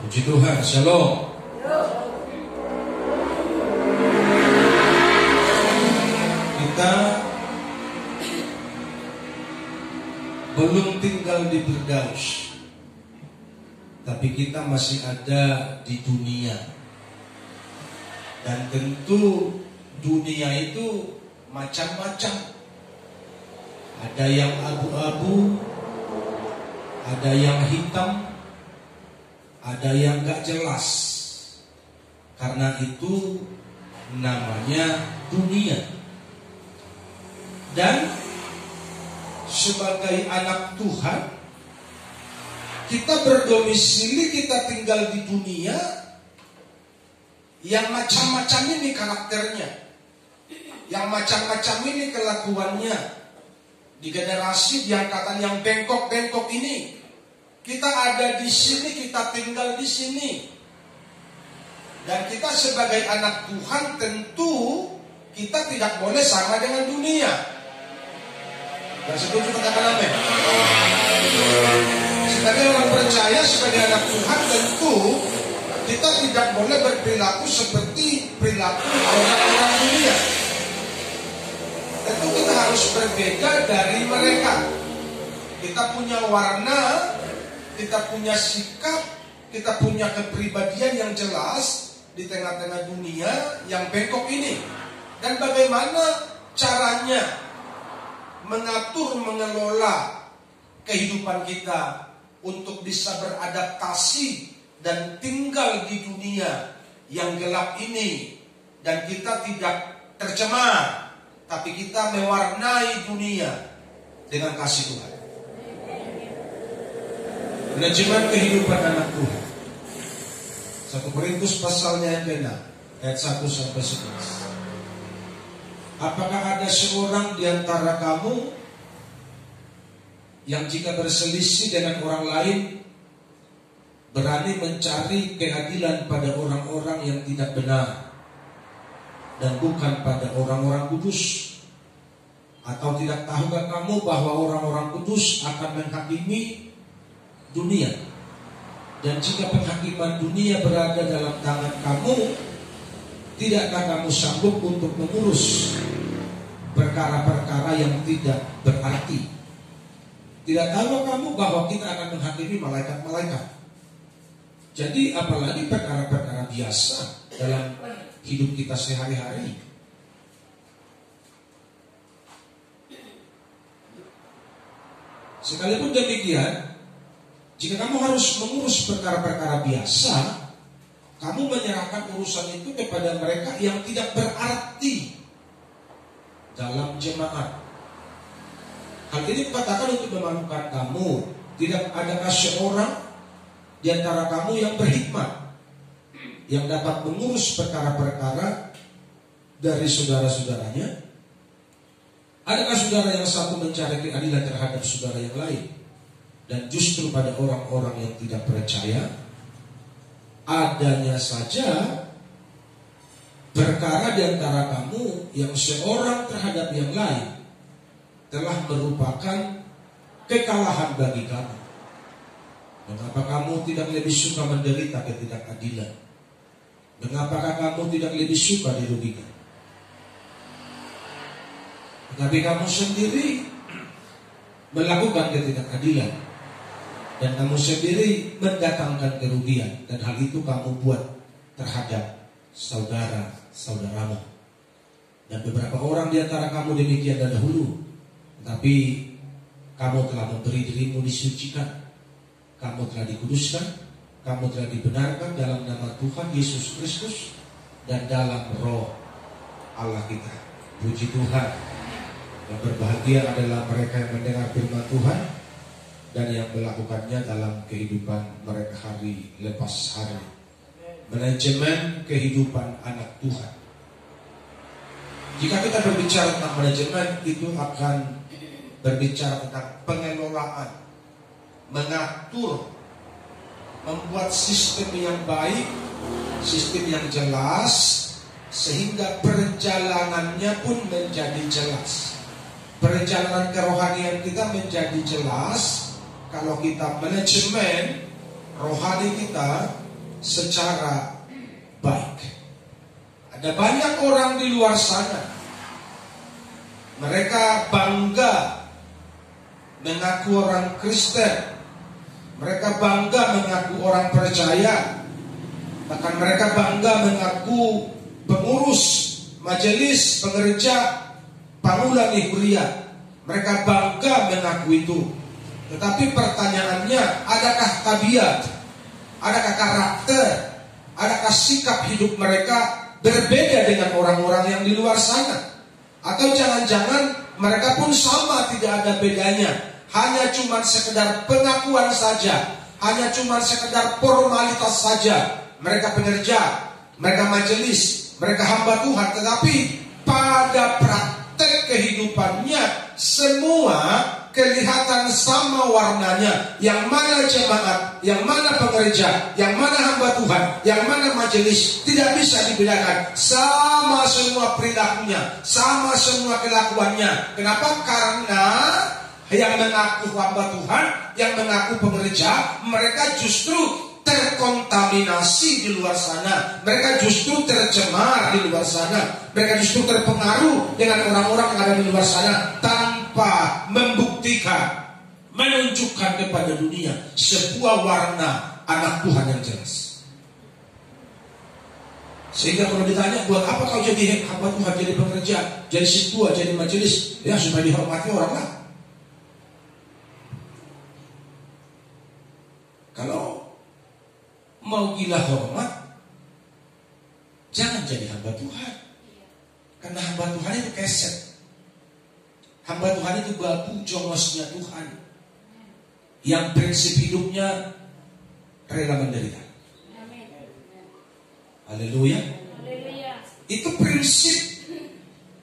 Puji Tuhan, shalom. Kita belum tinggal di Firdaus, tapi kita masih ada di dunia. Dan tentu dunia itu macam-macam. Ada yang abu-abu, ada yang hitam, ada yang gak jelas. Karena itu namanya dunia. Dan sebagai anak Tuhan, kita berdomisili, kita tinggal di dunia yang macam-macam ini karakternya, yang macam-macam ini kelakuannya. Di generasi, di angkatan yang bengkok-bengkok ini, kita ada di sini, kita tinggal di sini. Dan kita sebagai anak Tuhan tentu kita tidak boleh sama dengan dunia. Dan setuju katakan amin. Sebagai orang percaya, sebagai anak Tuhan tentu kita tidak boleh berperilaku seperti perilaku orang-orang dunia. Tentu kita harus berbeda dari mereka. Kita punya warna, kita punya sikap, kita punya kepribadian yang jelas di tengah-tengah dunia yang bengkok ini. Dan bagaimana caranya mengatur, mengelola kehidupan kita untuk bisa beradaptasi dan tinggal di dunia yang gelap ini. Dan kita tidak tercemar, tapi kita mewarnai dunia dengan kasih Tuhan. Manajemen kehidupan anak Tuhan. 1 Korintus pasalnya yang ke-6 ayat 1 sampai 11. Apakah ada seorang di antara kamu yang jika berselisih dengan orang lain berani mencari keadilan pada orang-orang yang tidak benar dan bukan pada orang-orang kudus? Atau tidak tahukah kamu bahwa orang-orang kudus akan menghakimi dunia? Dan jika penghakiman dunia berada dalam tangan kamu, tidakkah kamu sanggup untuk mengurus perkara-perkara yang tidak berarti? Tidak tahu kamu bahwa kita akan menghakimi malaikat-malaikat? Jadi apalagi perkara-perkara biasa dalam hidup kita sehari-hari. Sekalipun demikian, jika kamu harus mengurus perkara-perkara biasa, kamu menyerahkan urusan itu kepada mereka yang tidak berarti dalam jemaat. Hal ini kukatakan untuk memalukan kamu. Tidak adakah seorang di antara kamu yang berhikmat, yang dapat mengurus perkara-perkara dari saudara-saudaranya? Adakah saudara yang satu mencari keadilan terhadap saudara yang lain, dan justru pada orang-orang yang tidak percaya adanya saja perkara di antara kamu yang seorang terhadap yang lain telah merupakan kekalahan bagi kamu? Mengapa kamu tidak lebih suka menderita ketidakadilan? Mengapakah kamu tidak lebih suka dirugikan? Tapi kamu sendiri melakukan ketidakadilan, dan kamu sendiri mendatangkan kerugian, dan hal itu kamu buat terhadap saudara-saudaramu. Dan beberapa orang di antara kamu demikian dahulu, tapi kamu telah memberi dirimu disucikan, kamu telah dikuduskan, kamu telah dibenarkan dalam nama Tuhan Yesus Kristus dan dalam roh Allah kita. Puji Tuhan. Yang berbahagia adalah mereka yang mendengar firman Tuhan dan yang melakukannya dalam kehidupan mereka hari lepas hari. Manajemen kehidupan anak Tuhan. Jika kita berbicara tentang manajemen, itu akan berbicara tentang pengelolaan, mengatur, membuat sistem yang baik, sistem yang jelas, sehingga perjalanannya pun menjadi jelas. Perjalanan kerohanian kita menjadi jelas kalau kita manajemen rohani kita secara baik. Ada banyak orang di luar sana, mereka bangga mengaku orang Kristen, mereka bangga mengaku orang percaya, bahkan mereka bangga mengaku pengurus majelis pengerja Pamulan Ihuria. Mereka bangga mengaku itu. Tetapi pertanyaannya, adakah tabiat, adakah karakter, adakah sikap hidup mereka berbeda dengan orang-orang yang di luar sana? Atau jangan-jangan mereka pun sama, tidak ada bedanya, hanya cuma sekedar pengakuan saja, hanya cuma sekedar formalitas saja. Mereka pengerja, mereka majelis, mereka hamba Tuhan, tetapi pada praktek kehidupannya semua kelihatan sama warnanya. Yang mana jemaat, yang mana pengerja, yang mana hamba Tuhan, yang mana majelis, tidak bisa dibedakan. Sama semua perilakunya, sama semua kelakuannya. Kenapa? Karena yang mengaku hamba Tuhan, yang mengaku pengerja, mereka justru terkontaminasi di luar sana. Mereka justru tercemar di luar sana. Mereka justru terpengaruh dengan orang-orang yang ada di luar sana, tanpa membuktikan, menunjukkan kepada dunia sebuah warna anak Tuhan yang jelas. Sehingga kalau ditanya, buat apa kau jadi hamba Tuhan, jadi pengerja, jadi situa, jadi majelis? Ya supaya dihormati orang lah. Kalau mau gila hormat, jangan jadi hamba Tuhan. Karena hamba Tuhan itu keset. Hamba Tuhan itu babu jongosnya Tuhan, yang prinsip hidupnya rela menderita. Haleluya. Itu prinsip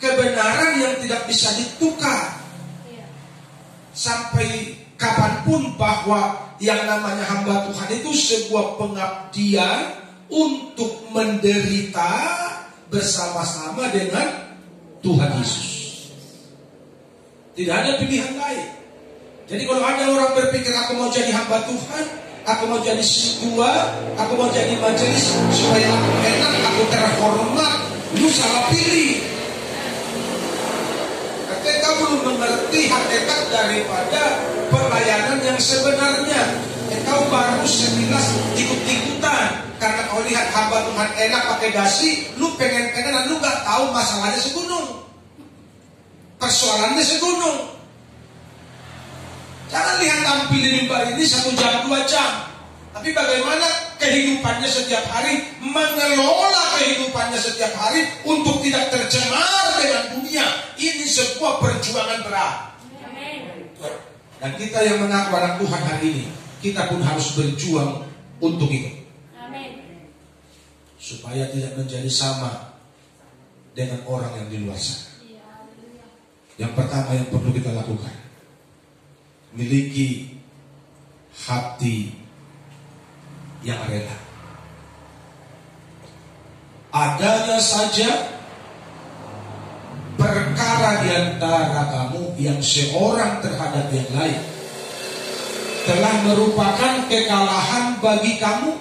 kebenaran yang tidak bisa ditukar. Sampai kapanpun, bahwa yang namanya hamba Tuhan itu sebuah pengabdian untuk menderita bersama-sama dengan Tuhan Yesus. Tidak ada pilihan lain. Jadi kalau ada orang berpikir, aku mau jadi hamba Tuhan, aku mau jadi situa, aku mau jadi majelis supaya aku enak, aku terhormat, lu salah pilih. Ketika belum mengerti hakikat daripada pelayanan yang sebenarnya, engkau baru sekilas ikut-ikutan karena kau lihat hamba Tuhan enak pakai dasi, lu pengen-pengen, dan lu gak tahu masalahnya segunung, persoalannya segunung. Jangan lihat tampil di mimbar ini 1 jam 2 jam, tapi bagaimana kehidupannya setiap hari, mengelola kehidupannya setiap hari untuk tidak tercemar dengan dunia. Ini sebuah perjuangan berat. Dan kita yang mengaku anak Tuhan hari ini, kita pun harus berjuang untuk itu. Supaya tidak menjadi sama dengan orang yang di luar sana. Yang pertama yang perlu kita lakukan, miliki hati yang rela. Adanya saja perkara di antara kamu yang seorang terhadap yang lain telah merupakan kekalahan bagi kamu.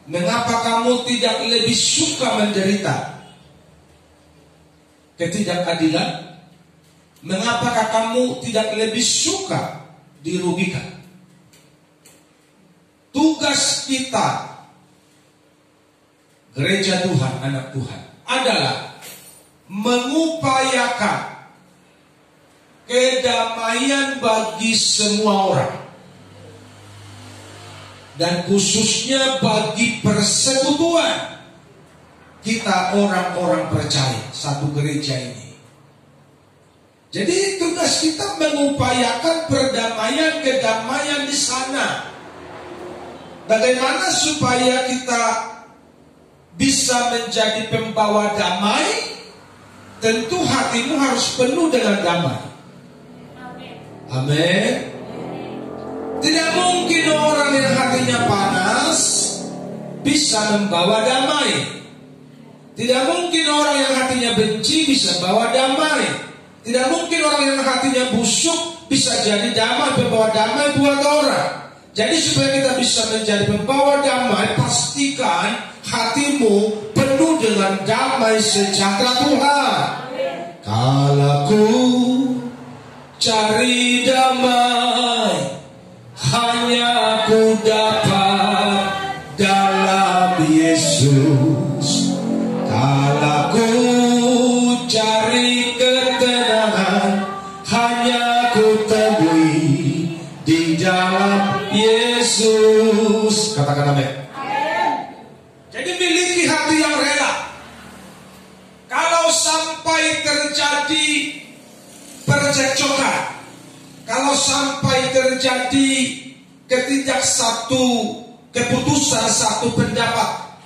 Mengapa kamu tidak lebih suka menderita ketidakadilan? Mengapakah kamu tidak lebih suka dirugikan? Tugas kita, gereja Tuhan, anak Tuhan, adalah mengupayakan kedamaian bagi semua orang, dan khususnya bagi persekutuan kita orang-orang percaya satu gereja ini. Jadi tugas kita mengupayakan perdamaian, kedamaian di sana. Bagaimana supaya kita bisa menjadi pembawa damai? Tentu hatimu harus penuh dengan damai. Amin. Tidak mungkin orang yang hatinya panas bisa membawa damai. Tidak mungkin orang yang hatinya benci bisa bawa damai. Tidak mungkin orang yang hatinya busuk bisa jadi damai, membawa damai buat orang. Jadi supaya kita bisa menjadi pembawa damai, pastikan hatimu penuh dengan damai sejahtera Tuhan. Kalau ku cari damai, hanya ku dapat dalam Yesus. Kalau ku cari ketenangan, hanya ku temui di dalam Yesus. Katakan amin. Jadi miliki hati yang rela. Kalau sampai terjadi percekcokan, kalau sampai terjadi keputusan satu pendapat,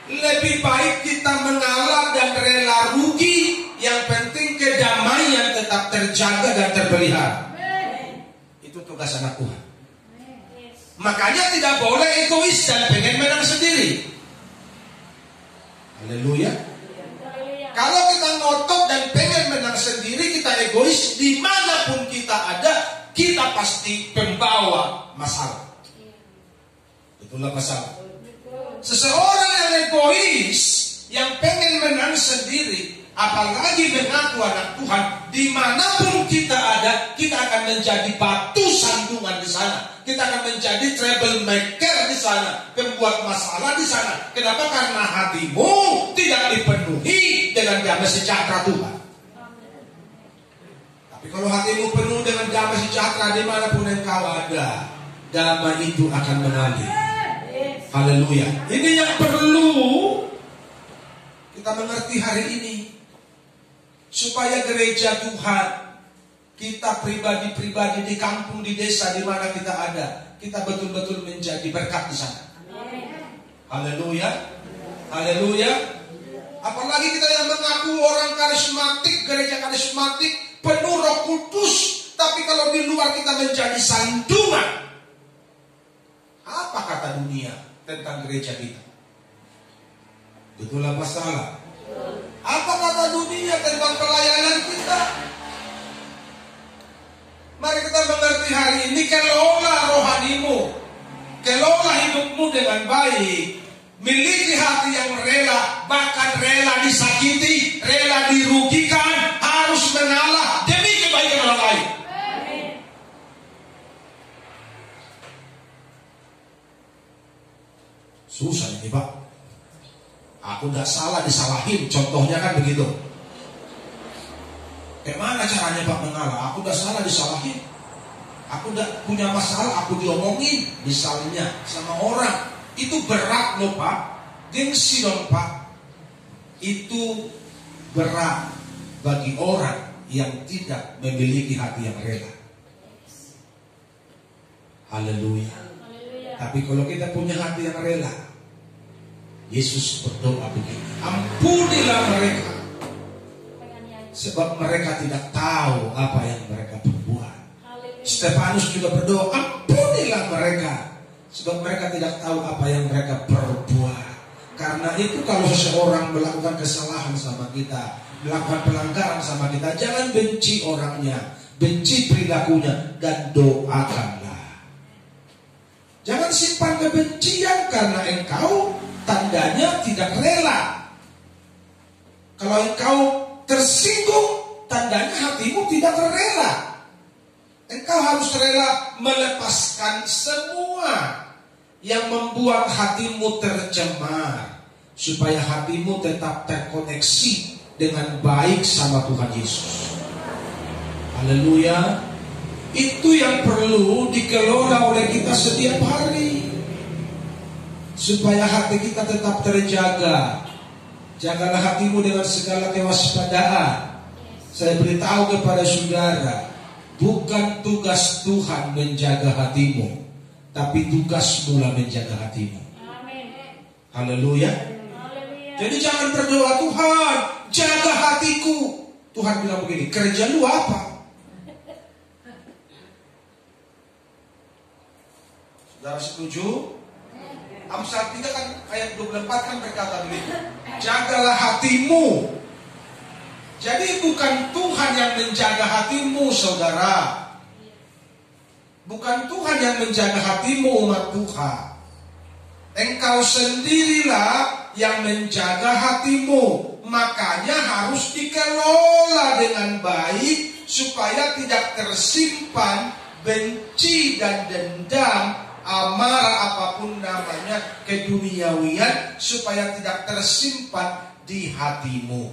lebih baik kita mengalah dan rela rugi. Yang penting kedamaian tetap terjaga dan terpelihara. Itu tugas anak Tuhan. Makanya tidak boleh egois dan pengen menang sendiri. Haleluya. Kalau kita ngotot dan pengen menang sendiri, kita egois, dimanapun kita ada, kita pasti pembawa masalah. Itulah masalah. Seseorang yang egois, yang pengen menang sendiri, apalagi mengaku anak Tuhan, dimanapun kita ada, kita akan menjadi batu sandungan di sana. Kita akan menjadi troublemaker di sana, pembuat masalah di sana. Kenapa? Karena hatimu tidak dipenuhi dengan damai sejahtera Tuhan. Tapi kalau hatimu penuh dengan damai sejahtera, dimanapun engkau ada, damai itu akan mengalir. Haleluya. Ini yang perlu kita mengerti hari ini, supaya gereja Tuhan, kita pribadi-pribadi di kampung, di desa, di mana kita ada, kita betul-betul menjadi berkat di sana. Haleluya. Haleluya. Apalagi kita yang mengaku orang karismatik, gereja karismatik, penuh Roh Kudus, tapi kalau di luar kita menjadi sandungan. Apa kata dunia tentang gereja kita? Itulah masalah. Apa kata dunia tentang pelayanan kita? Mari kita mengerti hari ini, kelola rohanimu, kelola hidupmu dengan baik. Miliki hati yang rela, bahkan rela disakiti, rela dirugikan, harus mengalah demi kebaikan orang lain. Susah ini Pak. Aku gak salah disalahin, contohnya kan begitu. Bagaimana caranya Pak mengalah? Aku gak salah disalahin, aku gak punya masalah, aku diomongin misalnya sama orang. Itu berat loh Pak. Gengsi dong Pak. Itu berat bagi orang yang tidak memiliki hati yang rela. Haleluya. Tapi kalau kita punya hati yang rela, Yesus berdoa begini, ampunilah mereka, sebab mereka tidak tahu apa yang mereka perbuat. Stefanus juga berdoa, ampunilah mereka, sebab mereka tidak tahu apa yang mereka perbuat. Karena itu kalau seseorang melakukan kesalahan sama kita, melakukan pelanggaran sama kita, jangan benci orangnya, benci perilakunya, dan doakanlah. Jangan simpan kebencian, karena engkau tandanya tidak rela. Kalau engkau tersinggung, tandanya hatimu tidak rela. Engkau harus rela melepaskan semua yang membuat hatimu tercemar, supaya hatimu tetap terkoneksi dengan baik sama Tuhan Yesus. Haleluya. Itu yang perlu dikelola oleh kita setiap hari, supaya hati kita tetap terjaga. Jagalah hatimu dengan segala kewaspadaan. Saya beritahu kepada saudara, bukan tugas Tuhan menjaga hatimu, tapi tugas mula menjaga hatimu. Haleluya. Jadi jangan berdoa, Tuhan jaga hatiku. Tuhan bilang begini, kerja lu apa? Saudara setuju? Amsal 3 kan ayat 24 kan berkata begitu, jagalah hatimu. Jadi bukan Tuhan yang menjaga hatimu, saudara. Bukan Tuhan yang menjaga hatimu, umat Tuhan. Engkau sendirilah yang menjaga hatimu. Makanya harus dikelola dengan baik supaya tidak tersimpan benci dan dendam, amarah, apapun namanya, keduniawian, supaya tidak tersimpan di hatimu.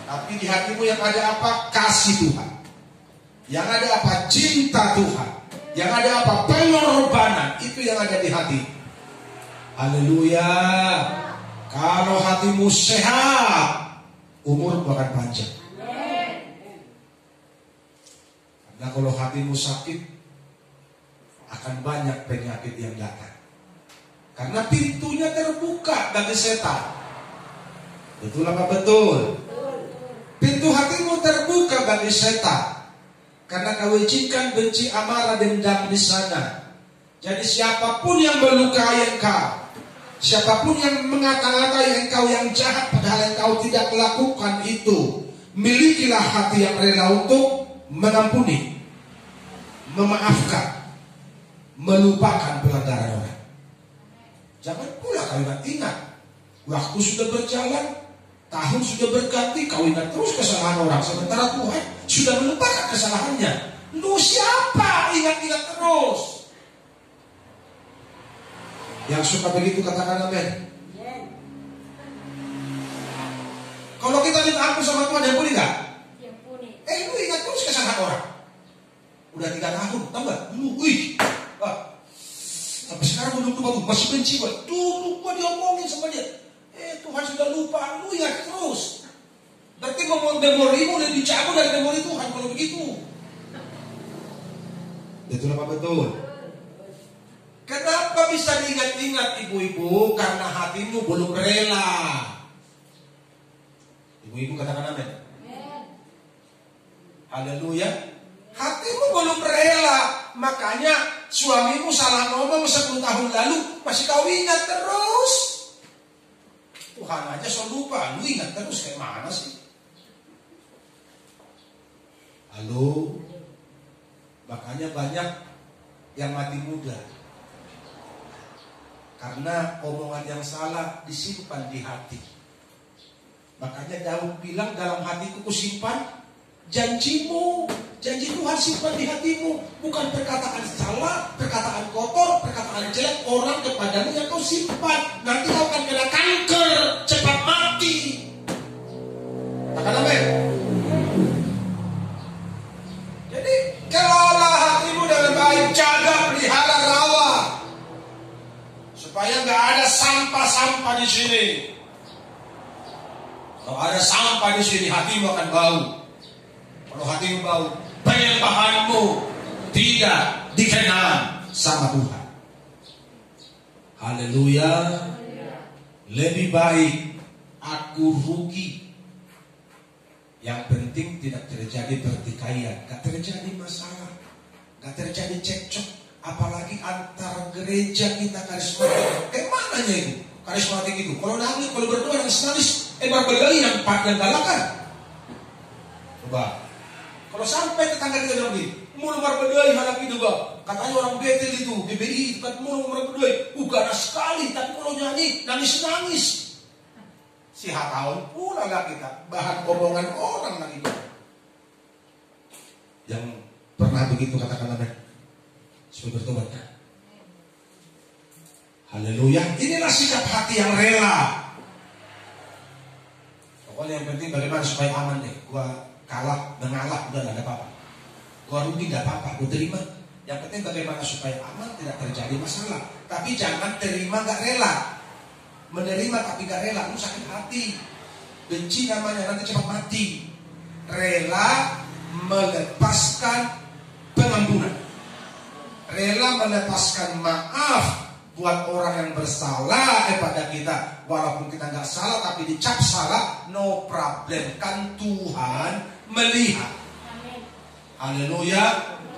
Tapi di hatimu yang ada apa? Kasih Tuhan. Yang ada apa? Cinta Tuhan. Yang ada apa? Pengorbanan. Itu yang ada di hati. Haleluya. Kalau hatimu sehat, umur akan panjang. Karena kalau hatimu sakit, akan banyak penyakit yang datang. Karena pintunya terbuka bagi setan. Betul apa betul? Pintu hatimu terbuka bagi setan. Karena kau izinkan benci, amarah, dendam di sana. Jadi siapapun yang melukai engkau, siapapun yang mengata-ngatai engkau yang jahat padahal engkau tidak melakukan itu, milikilah hati yang rela untuk mengampuni, memaafkan, melupakan pelanggaran orang. Jangan pula kau ingat, waktu sudah berjalan, tahun sudah berganti, kau ingat terus kesalahan orang, sementara Tuhan sudah melupakan kesalahannya. Lu siapa ingat-ingat terus? Yang suka begitu katakan amin. Kalau kita minta ampun sama Tuhan, dia boleh gak? Lu ingat terus kesalahan orang. Udah 3 tahun, tau gak? Dulu, sampai sekarang gue lupa, masih benci gue. Dulu gue diomongin sama dia. Tuhan sudah lupa, lu ingat terus. Berarti memorimu udah dicabut dari memori Tuhan kalau begitu. Betul apa betul? Kenapa bisa diingat-ingat ibu-ibu? Karena hatimu belum rela. Ibu-ibu katakan amin. Haleluya. Hatimu belum rela. Makanya suamimu salah ngomong 10 tahun lalu masih kau ingat terus. Tuhan aja so lupa, lu ingat terus kayak mana sih? Halo. Makanya banyak yang mati muda karena omongan yang salah disimpan di hati. Makanya Daud bilang, dalam hatiku kusimpan janjimu. Janji Tuhan simpan di hatimu. Bukan perkataan salah, perkataan kotor, perkataan jelek orang kepadamu yang kau simpan. Nanti kau akan kena kanker, cepat mati. Katakan amin. Jadi kelola hatimu dengan baik, jaga, pelihara, rawat, supaya nggak ada sampah-sampah di sini. Kalau ada sampah di sini, hatimu akan bau. Kalau hatimu bau, penyembahanmu tidak dikenal sama Tuhan. Haleluya. Lebih baik aku rugi, yang penting tidak terjadi pertikaian, gak terjadi masalah, gak terjadi cekcok, apalagi antar gereja kita karismatik. Mananya itu karismatik itu? Kalau nangis, kalau berdoa nangis, berbedai yang galakan. Coba. Kalau sampai tetangga kita bilang begini, mulu berbedai hadapi juga. Katanya orang Betel itu, GBI kan mulu berbedai. Ganas sekali, tapi kalau nyanyi nangis-nangis. Si tahun pula lah kita, bahan omongan orang lagi. Yang pernah begitu katakan amin. Supaya bertobat. Haleluya. Inilah sikap hati yang rela. Pokoknya yang penting bagaimana supaya aman deh. Gua kalah, mengalah, udah gak ada apa-apa. Gua rugi gak apa-apa, gua terima. Yang penting bagaimana supaya aman, tidak terjadi masalah. Tapi jangan terima gak rela. Menerima tapi gak rela, lu sakit hati. Benci namanya, nanti cepat mati. Rela melepaskan pengampunan. Rela melepaskan maaf buat orang yang bersalah pada kita. Walaupun kita gak salah tapi dicap salah, no problem. Kan Tuhan melihat. Haleluya.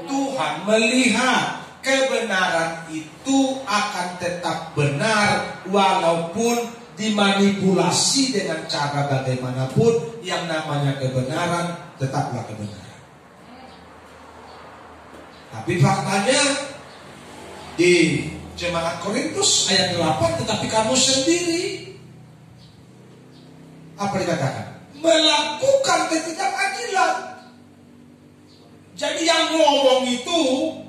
Tuhan melihat. Kebenaran itu akan tetap benar walaupun dimanipulasi dengan cara bagaimanapun. Yang namanya kebenaran tetaplah kebenaran. Tapi faktanya di Jemaat Korintus ayat 8, tetapi kamu sendiri apa dikatakan? Melakukan ketidakadilan. Jadi yang ngomong itu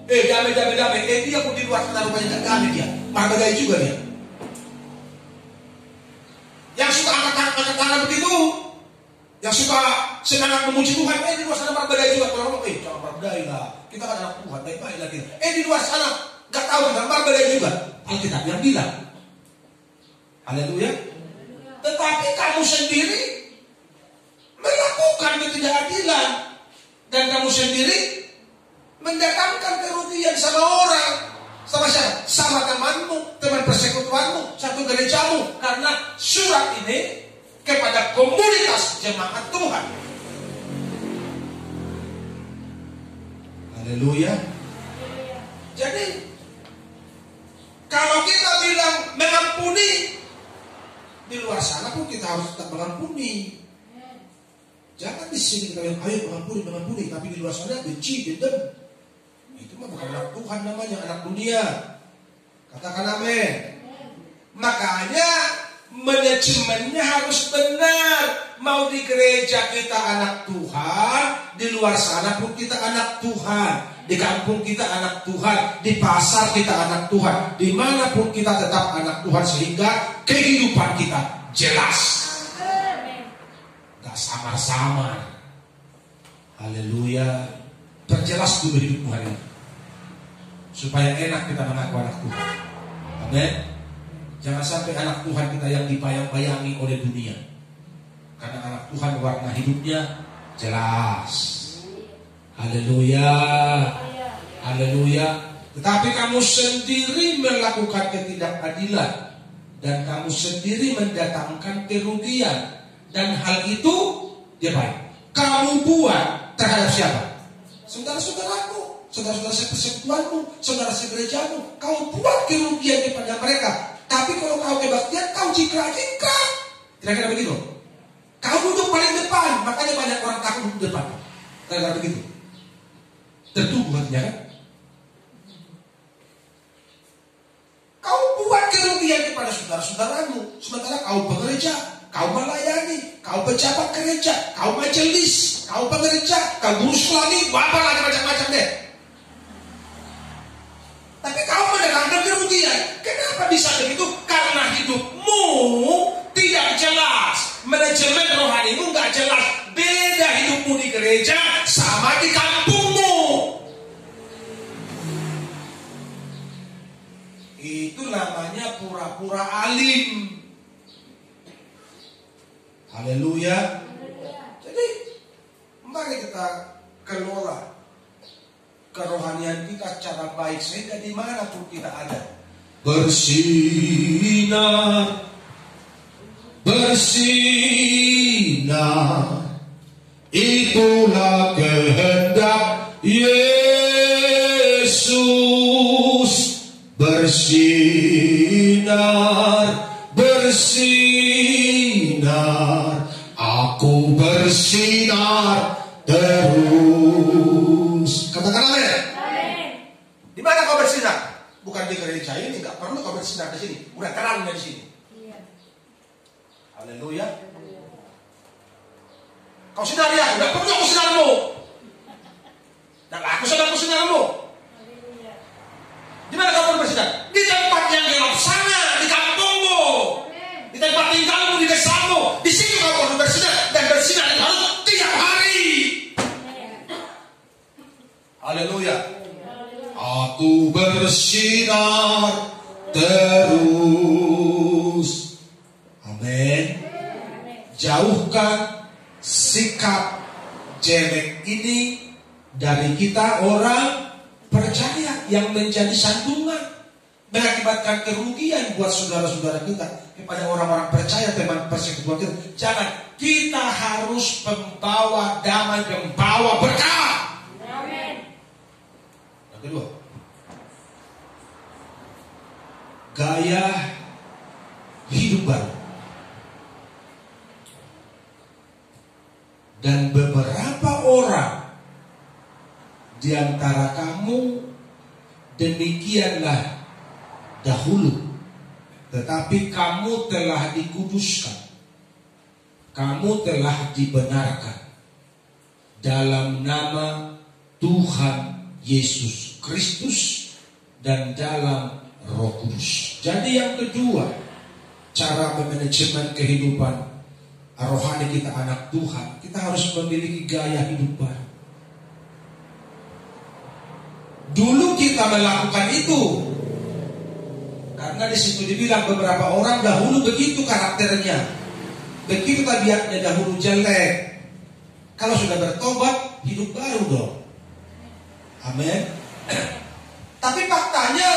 damai. Dia pun di luar sana rupanya damai dia. Marga juga dia. Yang suka angkat tangan begitu, yang suka senang memuji Tuhan, di luar sana berbeda juga. Kalau ngomong, jangan berbeda lah. Kita kan anak Tuhan, baik-baik lah kita. Di luar sana nggak tahu kita berbeda juga. Alkitab yang bilang, haleluya. Tetapi kamu sendiri melakukan ketidakadilan dan kamu sendiri mendatangkan kerugian sama orang, sama siapa? Sama temanmu, teman persekutuanmu, satu gerejamu. Karena surat ini kepada komunitas jemaat Tuhan. Haleluya. Jadi kalau kita bilang mengampuni, di luar sana pun kita harus tetap mengampuni. Jangan di sini kita bilang ayo mengampuni, tapi di luar sana benci, dendam. Itu mah bukan anak Tuhan namanya, anak dunia. Katakan amin. Makanya manajemennya harus benar. Mau di gereja kita anak Tuhan, di luar sana pun kita anak Tuhan. Di kampung kita anak Tuhan, di pasar kita anak Tuhan. Dimanapun kita tetap anak Tuhan, sehingga kehidupan kita jelas, gak samar-samar. Haleluya. Perjelas dulu hidupmu hari ini, supaya enak kita mengaku anak Tuhan. Amin. Jangan sampai anak Tuhan kita yang dibayang-bayangi oleh dunia. Karena anak Tuhan warna hidupnya jelas. Haleluya. Haleluya. Tetapi kamu sendiri melakukan ketidakadilan dan kamu sendiri mendatangkan kerugian, dan hal itu dia baik. Kamu buat terhadap siapa? Saudara-saudaramu, saudara-saudara persekutuanmu, saudara segerejamu. Kau buat kerugian kepada mereka. Tapi kalau kau kebaktian, kau jingkrak-jingkrak. Kira-kira begitu. Kau duduk paling depan, makanya banyak orang takut duduk depan. Kira-kira begitu. Tentu buatnya kan? Kau buat kerugian kepada saudara-saudaramu, sementara kau bekerja, kau melayani, kau pejabat gereja, kau majelis, kau pengerja, kau guru selani, apa lagi macam-macam deh. Tapi kau mendatangkan kerugian. Kenapa bisa begitu? Karena hidupmu tidak jelas, manajemen rohanimu nggak jelas. Beda hidupmu di gereja sama di kampungmu. Itu namanya pura-pura alim. Haleluya. Jadi mari kita kelola kerohanian kita secara baik, sehingga dimanapun kita ada bersinar, bersinar. Itulah kehendak Yesus. Bersinar, bersinar, aku bersinar terus. Katakan amin. Di mana kau bersinar? Bukan di gereja ini, nggak perlu kau bersinar di sini. Udah terang dari sini. Haleluya. Kau sinar ya, nggak perlu aku sinarmu. Dan aku sedang sinarmu. Di mana kamu bersinar? Di tempat yang gelap sana, di kampungmu, di tempat tinggalmu, di desamu. Di sini kamu perlu bersinar, dan bersinar itu harus tiap hari. Haleluya. Aku bersinar terus. Amin. Jauhkan sikap jelek ini dari kita orang percaya yang menjadi sandungan, mengakibatkan kerugian buat saudara-saudara kita, kepada orang-orang percaya, teman persekutuan kita. Jangan, kita harus membawa damai, membawa berkah. Amin. Yang kedua, gaya hidup baru. Dan beberapa orang di antara kamu demikianlah dahulu, tetapi kamu telah dikuduskan, kamu telah dibenarkan dalam nama Tuhan Yesus Kristus dan dalam Roh Kudus. Jadi yang kedua, cara memanajemen kehidupan rohani kita anak Tuhan, kita harus memiliki gaya hidup baru. Dulu kita melakukan itu karena di situ dibilang beberapa orang dahulu begitu karakternya, begitu tabiatnya dahulu jelek. Kalau sudah bertobat, hidup baru dong. Amin. Tapi faktanya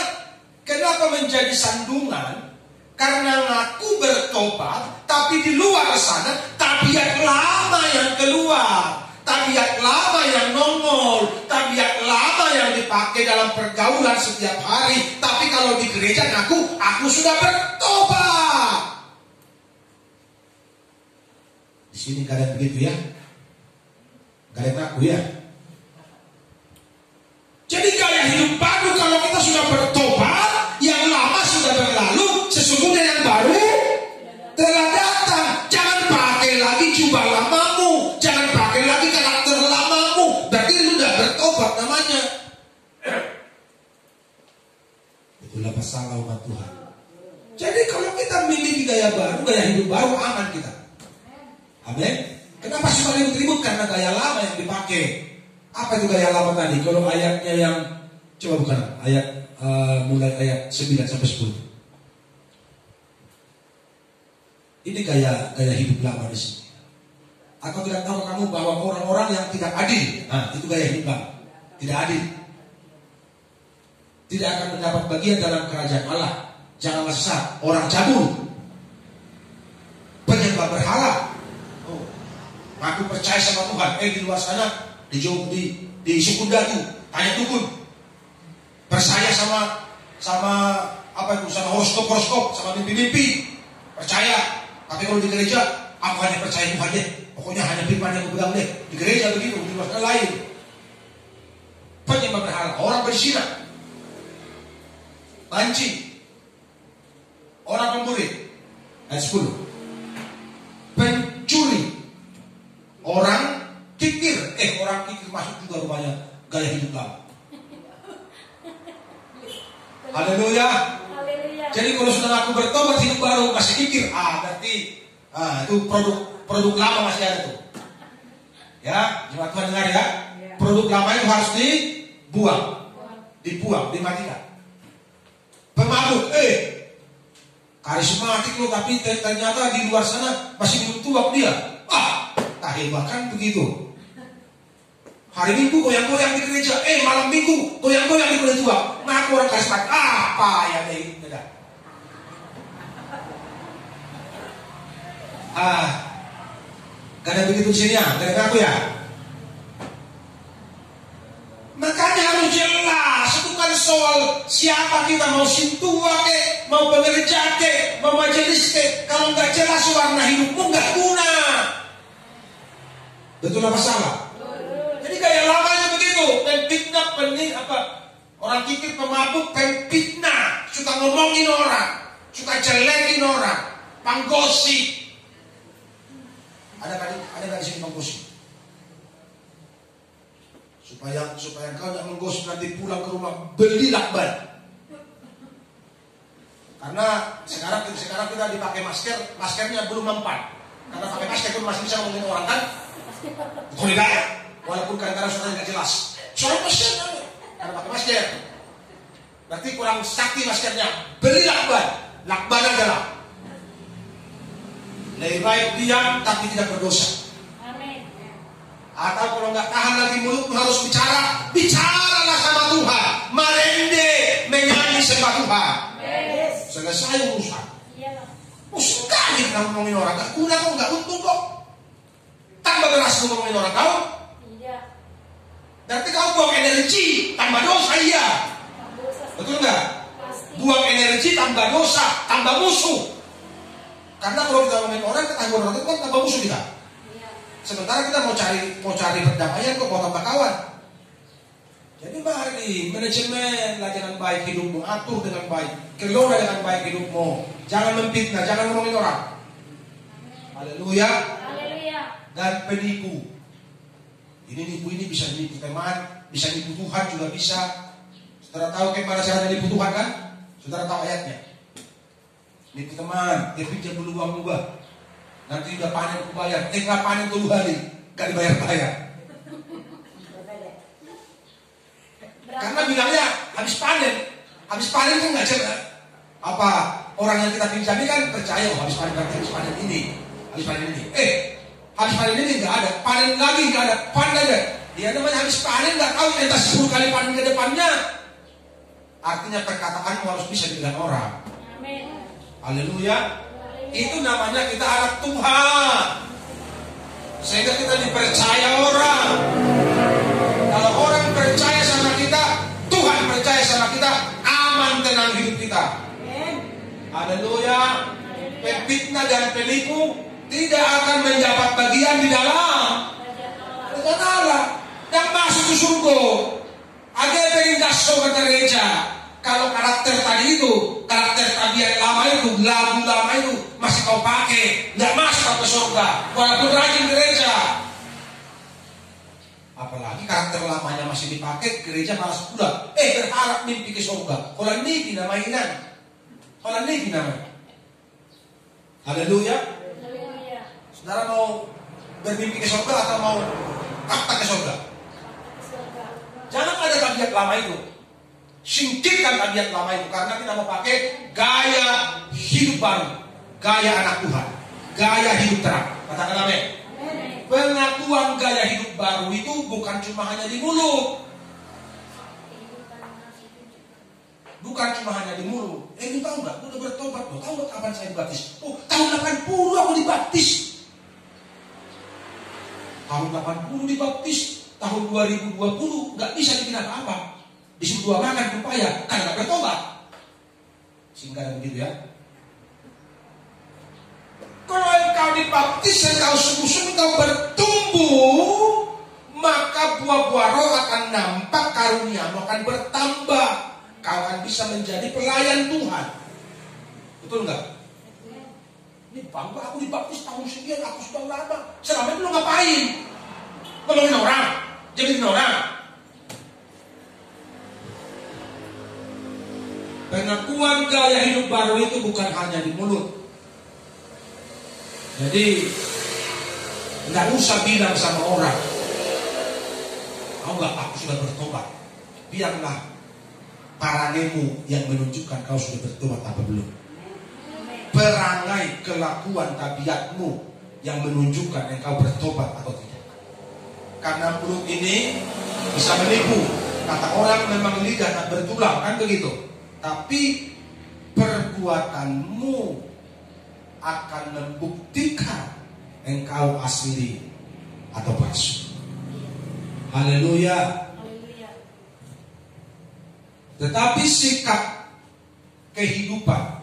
kenapa menjadi sandungan? Karena ngaku bertobat, tapi di luar sana tabiat lama yang keluar, tabiat lama yang nongol, tabiat lama yang dipakai dalam pergaulan setiap hari. Tapi kalau di gereja ngaku, aku sudah bertobat. Di sini kalian begitu ya? Kalian ngaku ya? Jadi gaya hidup baru kalau kita sudah bertobat, yang lama sudah berlalu, sesungguhnya yang baru telah datang. Jangan pakai lagi jubah lamamu, jangan pakai lagi karakter lamamu. Berarti lu udah bertobat namanya. Itulah masalah umat Tuhan. Jadi kalau kita miliki gaya baru, gaya hidup baru, aman kita. Amin. Kenapa suka ribut-ribut? Karena gaya lama yang dipakai. Apa itu gaya lama tadi? Kalau ayatnya yang coba bukan ayat mulai ayat 9 sampai 10. Ini gaya hidup lama di sini. Aku tidak tahu kamu bahwa orang-orang yang tidak adil, itu gaya hidup lama. Tidak adil. Tidak akan mendapat bagian dalam kerajaan Allah. Janganlah sesat, orang cabul, penyembah berhala. Aku percaya sama Tuhan. Di luar sana di suku Dagu, tanya Tukun. Percaya sama apa itu, sama horoskop, sama mimpi-mimpi. Percaya. Tapi kalau di gereja, aku hanya percaya Tuhan deh. Pokoknya hanya firman yang aku pegang deh. Di gereja begitu, di luar sana lain. Penyembah berhala, orang berzina, mancing, orang pemburi. Ayat 10. Pencuri, orang kikir. Orang kikir masuk juga rupanya gaya hidup lama. Haleluya. Jadi kalau sudah aku bertobat hidup baru masih kikir, berarti itu produk lama masih ada tuh. Ya, jemaat Tuhan dengar ya. Produk lama itu harus dibuang, dimatikan. Pemabuk, karismatik loh, tapi ternyata di luar sana masih belum tuak dia. Tak hebat begitu. Hari Minggu goyang-goyang di gereja, malam Minggu goyang-goyang di gereja tua. Nah, aku orang karismatik, apa ya deh? Gak ada begitu di sini ya, gak ada aku ya. Makanya harus jelas, bukan soal siapa kita, mau sintua ke, mau pengerja ke, mau majelis ke. Kalau nggak jelas warna hidupmu nggak guna. Betul apa salah? Jadi gaya lamanya begitu, pempitnah, orang kikir, pemabuk, pempitnah, suka ngomongin orang, suka jelekin orang, panggosip. Ada nggak di sini panggosip? Supaya kau tidak menggosip nanti pulang ke rumah beli lakban. Karena sekarang kita dipakai maskernya belum mempan. Karena pakai masker pun masih bisa ngomongin orang kan? Betul tidak ya? Walaupun kadang-kadang suaranya nggak jelas. Suara masker karena pakai masker. Berarti kurang sakti maskernya. Beli lakban. Lakban adalah lebih baik diam tapi tidak berdosa. Atau kalau nggak tahan lagi mulutmu harus bicara, bicaralah sama Tuhan. Merende, menyanyi sembah Tuhan. Selesai urusan. Pusing kali kamu ngomongin orang, gak guna kok, gak untung kok. Tambah beras ngomongin orang kau. Berarti kau buang energi, tambah dosa, iya. Betul nggak? Buang energi, tambah dosa, tambah musuh. Karena kalau kita ngomongin orang, kita ngomongin orang itu kan tambah musuh kita. Sementara kita mau cari perdamaian kok, mau tambah kawan. Jadi mari manajemen lah dengan baik hidupmu, atur dengan baik, kelola dengan baik hidupmu. Jangan memfitnah, jangan ngomongin orang. Haleluya. Dan penipu. Ini nipu ini bisa nipu teman, bisa nipu Tuhan juga bisa. Saudara tahu gimana cara nipu Tuhan kan? Saudara tahu ayatnya. Nipu teman, pinjam dulu uang gua. Nanti udah panen aku bayar. Nggak panen 2 hari, nggak dibayar-bayar. Karena bilangnya habis panen kan nggak jelas. Apa orang yang kita pinjami kan percaya habis panen ini. Habis panen ini nggak ada, panen lagi nggak ada, panen aja. Dia namanya habis panen nggak tahu entah 10 kali panen ke depannya. Artinya perkataanmu harus bisa dibilang orang. Amin. Haleluya. Itu namanya kita anak Tuhan. Sehingga kita dipercaya orang. Kalau orang percaya sama kita, Tuhan percaya sama kita, aman tenang hidup kita. Haleluya. Pemfitnah dan penipu tidak akan mendapat bagian di dalam kerajaan Allah. Yang masuk ke surga ada yang pengen gasol ke gereja. Kalau karakter tadi itu, karakter tabiat lama itu, lagu lama itu masih kau pakai, nggak masuk ke surga walaupun rajin gereja. Apalagi karakter lamanya masih dipakai, gereja malas pulang. Berharap mimpi ke surga. Kalau ini namanya. Haleluya. Saudara mau bermimpi ke surga atau mau fakta ke surga? Jangan ada tabiat lama itu. Singkirkan tabiat lama itu karena kita mau pakai gaya hidup baru, gaya anak Tuhan, gaya hidup terang. Katakan amin. Pengakuan gaya hidup baru itu bukan cuma hanya di mulut. Bukan cuma hanya di mulut. Lu tahu nggak? Gue udah bertobat loh. Tahu nggak kapan saya dibaptis? Tahun 80 aku dibaptis. Tahun 80 dibaptis. Tahun 2020 nggak bisa bikin apa-apa. Disuruh makan upaya karena nggak bertobat. Singkat begitu ya. Kalau engkau dibaptis, engkau sungguh-sungguh engkau bertumbuh, maka buah-buah roh akan nampak, karuniamu akan bertambah. Kau akan bisa menjadi pelayan Tuhan. Betul nggak? Ini bangga aku dibaptis tahun sekian, aku sudah lama. Selama itu lo ngapain? Ngomongin orang, jadiin orang. Pengakuan gaya hidup baru itu bukan hanya di mulut. Jadi nggak usah bilang sama orang, "Tahu nggak, aku sudah bertobat." Biarlah parangemu yang menunjukkan kau sudah bertobat apa belum. Perangai, kelakuan, tabiatmu yang menunjukkan engkau bertobat atau tidak. Karena mulut ini bisa menipu. Kata orang memang lidah tak bertulang, kan begitu. Tapi perbuatanmu akan membuktikan engkau asli atau palsu. Haleluya. Tetapi sikap kehidupan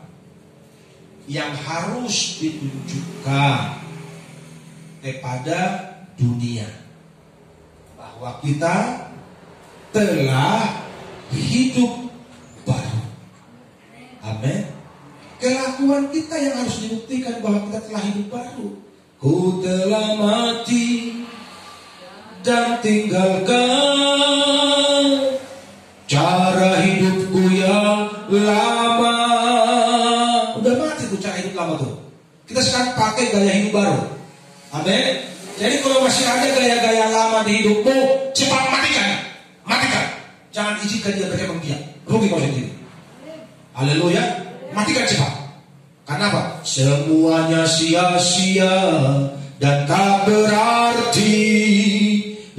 yang harus ditunjukkan kepada dunia bahwa kita telah hidup baru. Amin. Kelakuan kita yang harus dibuktikan bahwa kita telah hidup baru. Ku telah mati dan tinggalkan cara hidupku yang lama. Udah mati tuh cara hidup lama tuh. Kita sekarang pakai gaya hidup baru. Amin. Jadi kalau masih ada gaya-gaya lama di hidupmu, cepat matikan. Matikan. Jangan izinkan dia berkembang biak. Rugi kau sendiri. Haleluya. Matikan cepat. Karena apa? Semuanya sia-sia dan tak berarti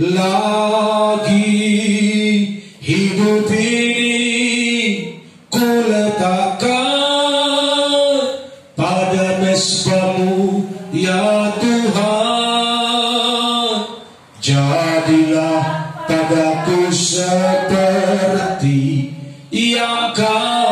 lagi. Hidup ini ku letakkan pada mesbah-Mu ya Tuhan. Jadilah padaku seperti yang Kau